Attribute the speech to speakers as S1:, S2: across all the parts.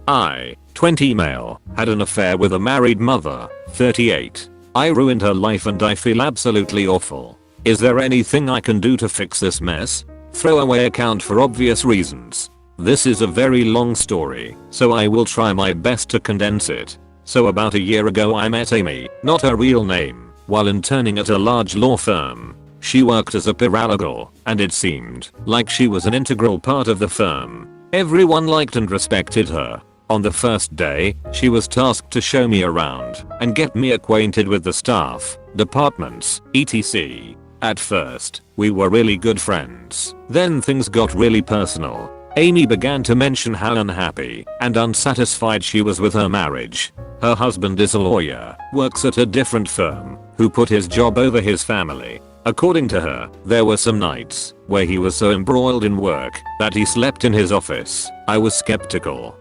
S1: I, 20 male, had an affair with a married mother, 38. I ruined her life and I feel absolutely awful. Is there anything I can do to fix this mess? Throwaway account for obvious reasons. This is a very long story, so I will try my best to condense it. So about a year ago I met Amy, not her real name, while interning at a large law firm. She worked as a paralegal, and it seemed like she was an integral part of the firm. Everyone liked and respected her. On the first day, she was tasked to show me around and get me acquainted with the staff, departments, etc. At first, we were really good friends. Then things got really personal. Amy began to mention how unhappy and unsatisfied she was with her marriage. Her husband is a lawyer, works at a different firm, who put his job over his family. According to her, there were some nights where he was so embroiled in work that he slept in his office. I was skeptical.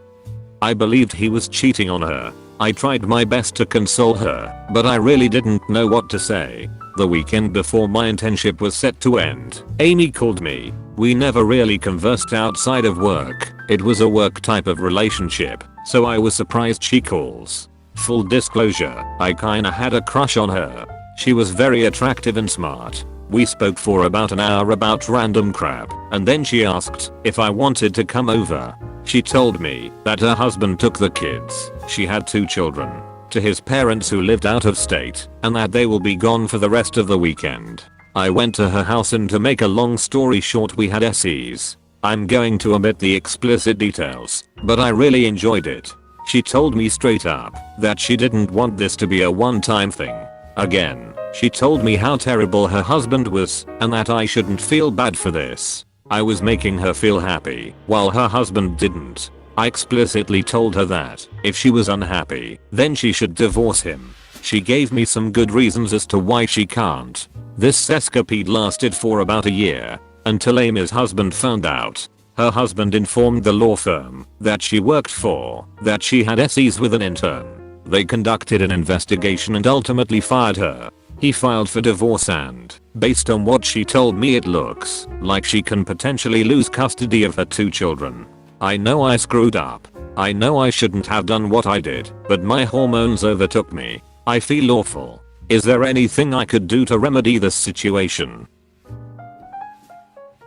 S1: I believed he was cheating on her. I tried my best to console her, but I really didn't know what to say. The weekend before my internship was set to end, Amy called me. We never really conversed outside of work. It was a work type of relationship, so I was surprised she calls. Full disclosure, I kinda had a crush on her. She was very attractive and smart. We spoke for about an hour about random crap, and then she asked if I wanted to come over. She told me that her husband took the kids, she had 2 children, to his parents who lived out of state, and that they will be gone for the rest of the weekend. I went to her house and to make a long story short we had SEs. I'm going to omit the explicit details, but I really enjoyed it. She told me straight up that she didn't want this to be a one-time thing. Again, she told me how terrible her husband was and that I shouldn't feel bad for this. I was making her feel happy while her husband didn't. I explicitly told her that if she was unhappy, then she should divorce him. She gave me some good reasons as to why she can't. This escapade lasted for about a year until Amy's husband found out. Her husband informed the law firm that she worked for that she had SEs with an intern. They conducted an investigation and ultimately fired her. He filed for divorce and, based on what she told me, it looks like she can potentially lose custody of her 2 children. I know I screwed up. I know I shouldn't have done what I did, but my hormones overtook me. I feel awful. Is there anything I could do to remedy this situation?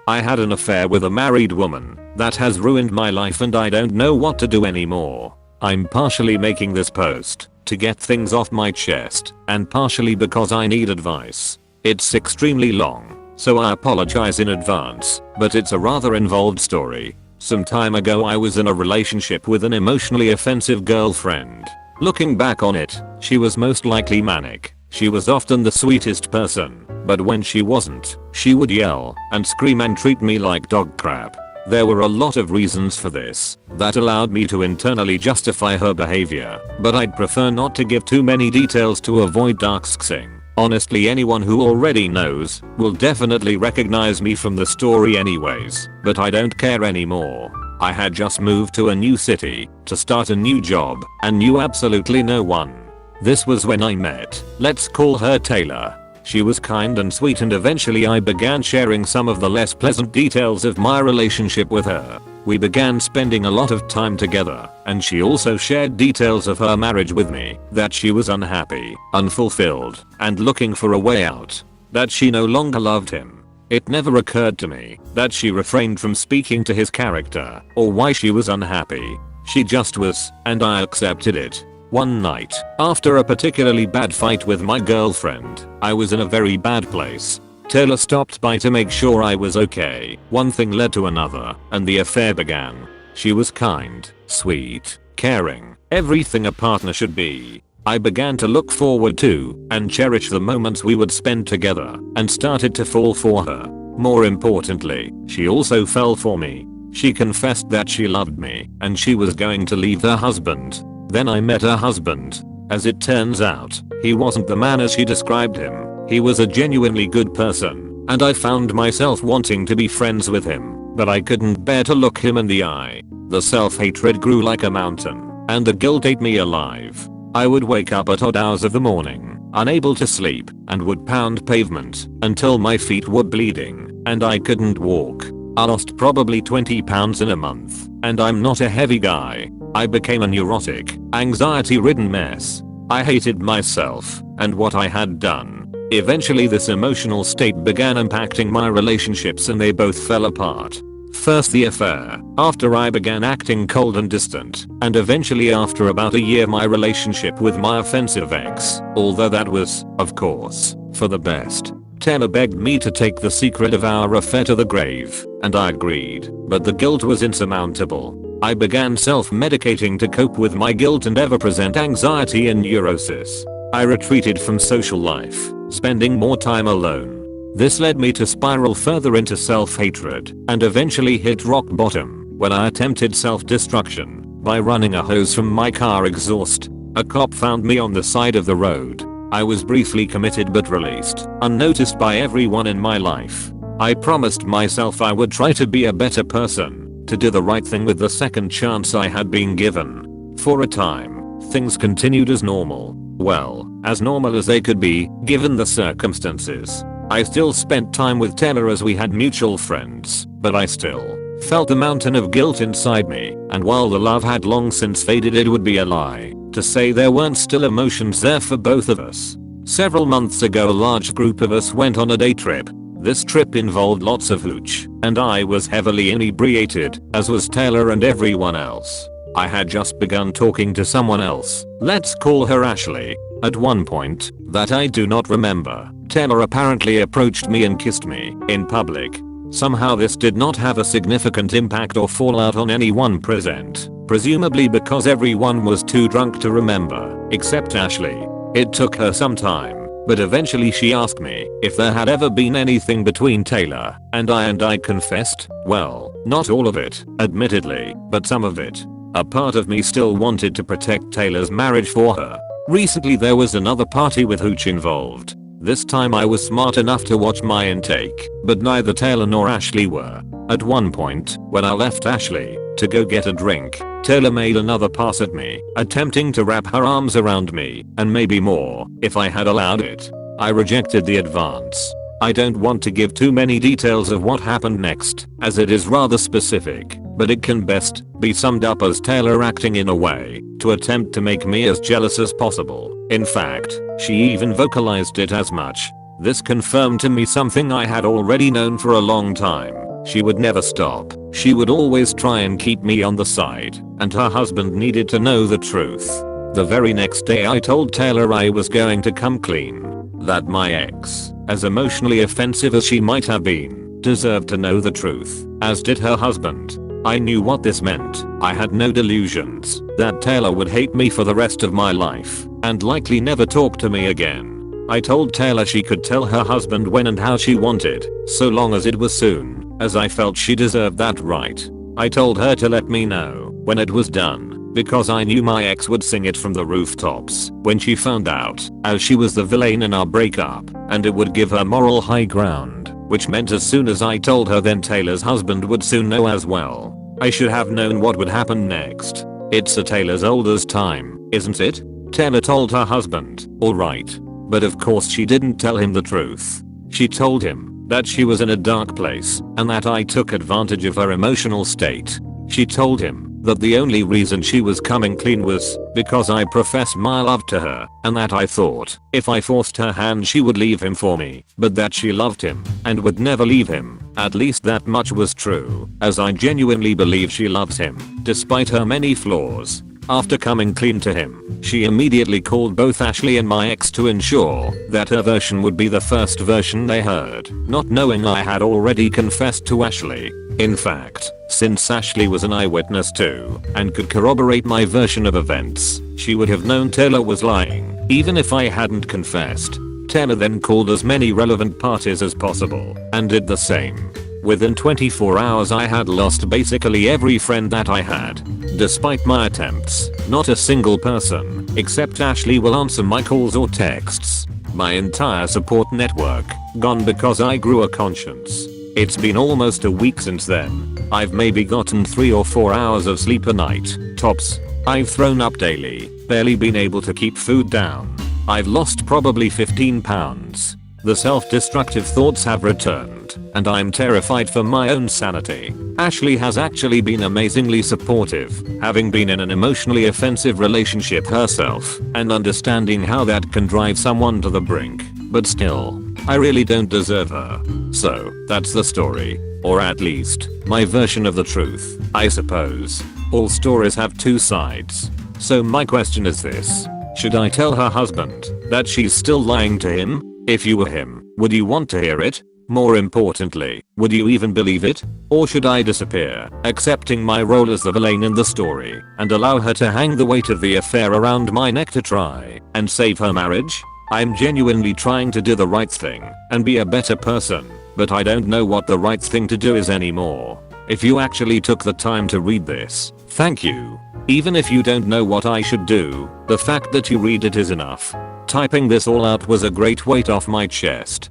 S1: I had an affair with a married woman that has ruined my life and I don't know what to do anymore. I'm partially making this post to get things off my chest and partially because I need advice. It's extremely long, so I apologize in advance, but it's a rather involved story. Some time ago I was in a relationship with an emotionally offensive girlfriend. Looking back on it, she was most likely manic. She was often the sweetest person, but when she wasn't, she would yell and scream and treat me like dog crap. There were a lot of reasons for this that allowed me to internally justify her behavior, but I'd prefer not to give too many details to avoid doxing. Honestly, anyone who already knows will definitely recognize me from the story anyways, but I don't care anymore. I had just moved to a new city to start a new job and knew absolutely no one. This was when I met, let's call her Taylor. She was kind and sweet and eventually I began sharing some of the less pleasant details of my relationship with her. We began spending a lot of time together and she also shared details of her marriage with me, that she was unhappy, unfulfilled, and looking for a way out, that she no longer loved him. It never occurred to me that she refrained from speaking to his character or why she was unhappy. She just was, and I accepted it. One night, after a particularly bad fight with my girlfriend, I was in a very bad place. Taylor stopped by to make sure I was okay. One thing led to another, and the affair began. She was kind, sweet, caring, everything a partner should be. I began to look forward to and cherish the moments we would spend together and started to fall for her. More importantly, she also fell for me. She confessed that she loved me and she was going to leave her husband. Then I met her husband. As it turns out, he wasn't the man as she described him. He was a genuinely good person, and I found myself wanting to be friends with him, but I couldn't bear to look him in the eye. The self-hatred grew like a mountain, and the guilt ate me alive. I would wake up at odd hours of the morning, unable to sleep, and would pound pavement until my feet were bleeding, and I couldn't walk. I lost probably 20 pounds in a month, and I'm not a heavy guy. I became a neurotic, anxiety-ridden mess. I hated myself and what I had done. Eventually this emotional state began impacting my relationships and they both fell apart. First the affair, after I began acting cold and distant, and eventually after about a year my relationship with my offensive ex, although that was, of course, for the best. Taylor begged me to take the secret of our affair to the grave, and I agreed, but the guilt was insurmountable. I began self-medicating to cope with my guilt and ever-present anxiety and neurosis. I retreated from social life, spending more time alone. This led me to spiral further into self-hatred and eventually hit rock bottom when I attempted self-destruction by running a hose from my car exhaust. A cop found me on the side of the road. I was briefly committed but released, unnoticed by everyone in my life. I promised myself I would try to be a better person, to do the right thing with the second chance I had been given. For a time, things continued as normal. Well, as normal as they could be, given the circumstances. I still spent time with Taylor as we had mutual friends, but I still felt a mountain of guilt inside me, and while the love had long since faded it would be a lie to say there weren't still emotions there for both of us. Several months ago a large group of us went on a day trip. This trip involved lots of hooch, and I was heavily inebriated, as was Taylor and everyone else. I had just begun talking to someone else, let's call her Ashley. At one point, that I do not remember, Taylor apparently approached me and kissed me in public. Somehow this did not have a significant impact or fallout on anyone present, presumably because everyone was too drunk to remember, except Ashley. It took her some time, but eventually she asked me if there had ever been anything between Taylor and I confessed, well, not all of it, admittedly, but some of it. A part of me still wanted to protect Taylor's marriage for her. Recently there was another party with hooch involved. This time I was smart enough to watch my intake, but neither Taylor nor Ashley were. At one point, when I left Ashley to go get a drink, Taylor made another pass at me, attempting to wrap her arms around me, and maybe more, if I had allowed it. I rejected the advance. I don't want to give too many details of what happened next, as it is rather specific, but it can best be summed up as Taylor acting in a way to attempt to make me as jealous as possible. In fact, she even vocalized it as much. This confirmed to me something I had already known for a long time. She would never stop. She would always try and keep me on the side, and her husband needed to know the truth. The very next day I told Taylor I was going to come clean. That my ex, as emotionally offensive as she might have been, deserved to know the truth, as did her husband. I knew what this meant. I had no delusions that Taylor would hate me for the rest of my life and likely never talk to me again. I told Taylor she could tell her husband when and how she wanted, so long as it was soon, as I felt she deserved that right. I told her to let me know when it was done, because I knew my ex would sing it from the rooftops when she found out, as she was the villain in our breakup, and it would give her moral high ground, which meant as soon as I told her then Taylor's husband would soon know as well. I should have known what would happen next. It's a Taylor's oldest time, isn't it? Taylor told her husband, alright. But of course she didn't tell him the truth. She told him that she was in a dark place and that I took advantage of her emotional state. She told him that the only reason she was coming clean was because I professed my love to her, and that I thought if I forced her hand she would leave him for me, but that she loved him and would never leave him. At least that much was true, as I genuinely believe she loves him, despite her many flaws. After coming clean to him, she immediately called both Ashley and my ex to ensure that her version would be the first version they heard, not knowing I had already confessed to Ashley. In fact, since Ashley was an eyewitness too, and could corroborate my version of events, she would have known Taylor was lying, even if I hadn't confessed. Taylor then called as many relevant parties as possible, and did the same. Within 24 hours I had lost basically every friend that I had. Despite my attempts, not a single person, except Ashley, will answer my calls or texts. My entire support network, gone because I grew a conscience. It's been almost a week since then. I've maybe gotten 3 or 4 hours of sleep a night, tops. I've thrown up daily, barely been able to keep food down. I've lost probably 15 pounds. The self-destructive thoughts have returned, and I'm terrified for my own sanity. Ashley has actually been amazingly supportive, having been in an emotionally offensive relationship herself, and understanding how that can drive someone to the brink. But still, I really don't deserve her. So, that's the story. Or at least, my version of the truth, I suppose. All stories have two sides. So my question is this. Should I tell her husband that she's still lying to him? If you were him, would you want to hear it? More importantly, would you even believe it? Or should I disappear, accepting my role as the villain in the story, and allow her to hang the weight of the affair around my neck to try and save her marriage? I'm genuinely trying to do the right thing and be a better person, but I don't know what the right thing to do is anymore. If you actually took the time to read this, thank you. Even if you don't know what I should do, the fact that you read it is enough. Typing this all out was a great weight off my chest.